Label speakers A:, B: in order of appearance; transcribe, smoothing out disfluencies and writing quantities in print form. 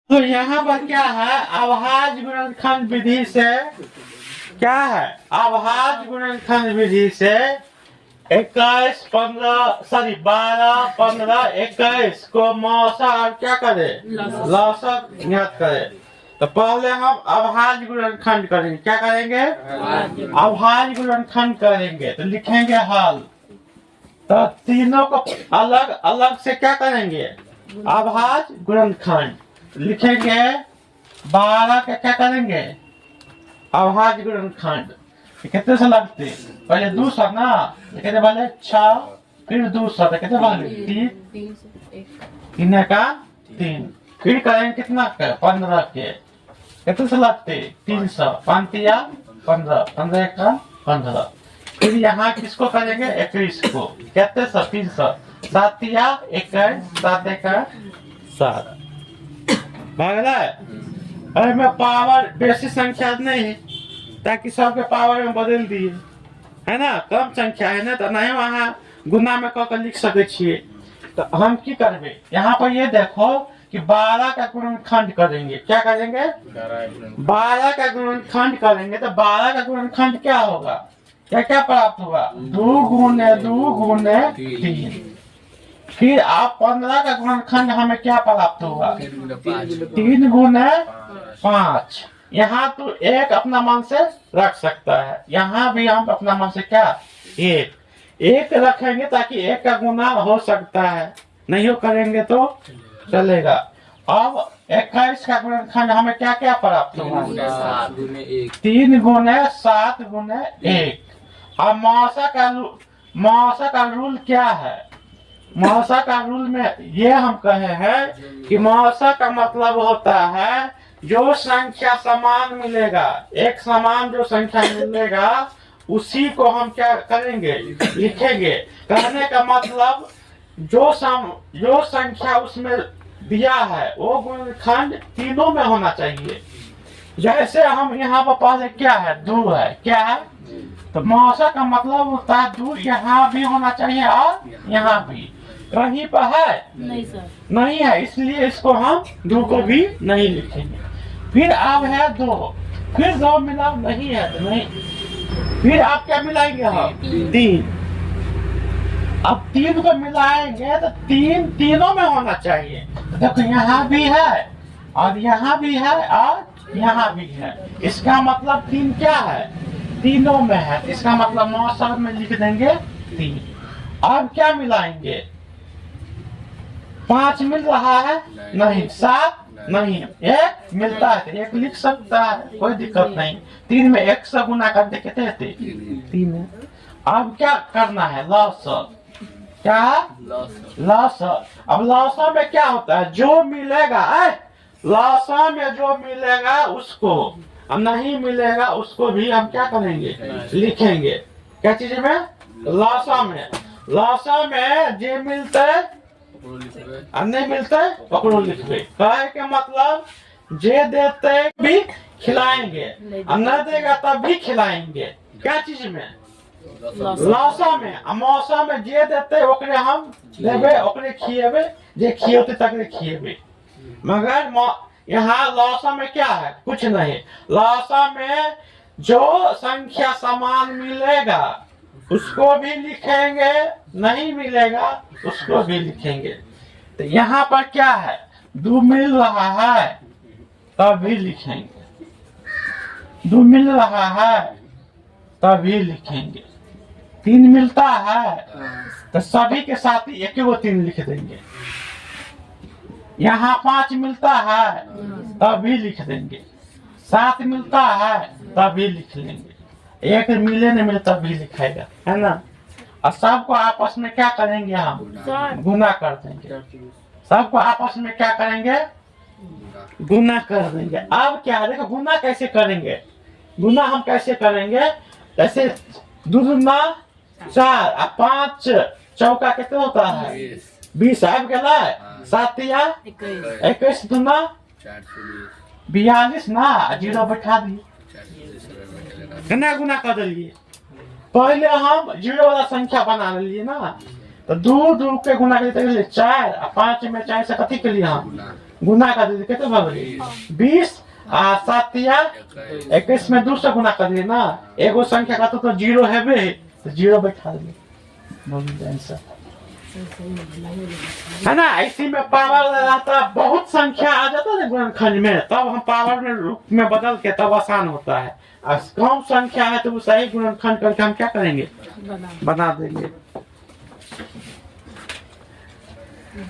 A: तो यहाँ पर क्या है, अभाज्य गुणनखंड विधि से क्या है, अभाज्य गुणनखंड विधि से 21, 15 सॉरी 12, 15, 21 को मौसा और क्या करे, लौसक ज्ञात करे। तो पहले हम अभाज्य गुणनखंड करेंगे। क्या करेंगे, अभाज्य गुणनखंड करेंगे। तो लिखेंगे हल। तो तीनों को अलग अलग से क्या करेंगे, अभाज्य गुणनखंड लिखेंगे। 12 का क्या करेंगे, अभाज्य गुणनखंड। कितने से लगते, पहले 200 ना, कहते पहले 6, फिर 200, कहते पहले 3 का 3, फिर करेंगे कितना का 15 के, कितने से लगते 300, 5 या 15, 15 का 15। फिर यहाँ किसको करेंगे 21 को, कहते 300, 7 या 21, 7 का 7 भागला है। अरे मैं पावर बेसी संख्या नहीं है, ताकि सबके पावर में बदल दिए है ना, कम संख्या है ना, तो नहीं वहाँ गुना में कह लिख सके छिए। तो हम की करबे, यहाँ पर ये देखो कि 12 का गुणनखंड करेंगे। क्या करेंगे, 12 का गुणनखंड करेंगे। तो 12 का गुणनखंड क्या होगा, क्या क्या प्राप्त होगा, 2 गुने 2 गुने 3। फिर आप 15 का गुणनखंड हमें क्या प्राप्त होगा, 3 गुने 5। यहाँ तो एक अपना मन से रख सकता है, यहाँ भी हम अपना मन से क्या एक रखेंगे, ताकि एक का गुना हो सकता है, नहीं हो करेंगे तो चलेगा। अब 21 का गुणनखंड हमें क्या क्या प्राप्त होगा, 3 गुने 7 गुने 1। अब मौसा का रूल क्या है, मौसा का रूल में ये हम कहे हैं कि मौसा का मतलब होता है जो संख्या समान मिलेगा, एक समान जो संख्या मिलेगा उसी को हम क्या करेंगे, लिखेंगे। कहने का मतलब जो संख्या उसमें दिया है वो गुणनखंड तीनों में होना चाहिए। जैसे हम यहाँ पर पहले क्या है, 2 है, क्या है, तो मौसा का मतलब होता है 2 यहाँ भी होना चाहिए और यहाँ भी। कहीं पर है नहीं सर, नहीं है, इसलिए इसको हम 2 को भी नहीं लिखेंगे। फिर अब है 2, फिर 2 मिला नहीं है तो नहीं, फिर आप क्या मिलाएंगे, हम 3। अब 3 को मिलाएंगे तो 3 तीनों में होना चाहिए। देखो यहाँ भी है और यहाँ भी है और यहाँ भी है, इसका मतलब 3 क्या है, तीनों में है। इसका मतलब मौसा में लिख देंगे 3। अब क्या मिलाएंगे, 5 मिल रहा है नहीं, 7 नहीं, 1 मिलता है तो 1 लिख सकता है, कोई दिक्कत नहीं। 3 में 1 से गुना कर दे कहते 3 है। अब क्या करना है, लौसक। क्या लौसक। अब लौसक में क्या होता है, जो मिलेगा लौसक में जो मिलेगा उसको, अब नहीं मिलेगा उसको भी हम क्या करेंगे, लिखेंगे। क्या चीज में, लौसक में जे मिलते नहीं मिलते पकड़ो लिखबे। कहे के मतलब जे देते भी खिलाएंगे, न देगा तब भी खिलाएंगे। क्या चीज में, लौसा में। मौसा में जे देते ओकरे हम देवे, ओकरे खिएबे, जे खियोते तकरे खिएबे। मगर यहाँ लौसा में क्या है, कुछ नहीं। लौसा में जो संख्या समान मिलेगा उसको भी लिखेंगे, नहीं मिलेगा उसको भी लिखेंगे। तो यहाँ पर क्या है, 2 मिल रहा है तभी लिखेंगे, 2 मिल रहा है तभी लिखेंगे। 3 मिलता है तो सभी के साथ ही 1 3 लिख देंगे। यहाँ 5 मिलता है तभी लिख देंगे, 7 मिलता है तभी लिख लेंगे, 1 मिले नहीं मिले तभी लिखेगा, है ना। और सबको आपस में क्या करेंगे, हम गुना कर देंगे। सबको आपस में क्या करेंगे, गुना कर देंगे। अब क्या देखो गुना कैसे करेंगे, गुना हम कैसे करेंगे, जैसे 2 दूना 4 और 5 चौका कितना होता है 20। अब गया 7 या 21 दूना 42 ना, 0 बैठा दिए, केना गुना कर दिए। पहले हम 0 वाला संख्या बना लिए ना, तो 2 2 के गुना के लिए 4 और 5 में 4 से कथी के लिए हम गुना कर दीजिए, कितने बन गई 20 7 या 21 में 2 से गुना कर दिए ना। एगो संख्या का तो जीरो है बे, तो जीरो बैठा दिए आंसर है ना। इसी में पावर रहता, बहुत संख्या आ जाता है गुणनखंड में, तब हम पावर में रूप में बदल के तब आसान होता है। कम संख्या है तो वो सही गुणनखंड करके हम क्या करेंगे, बना देंगे।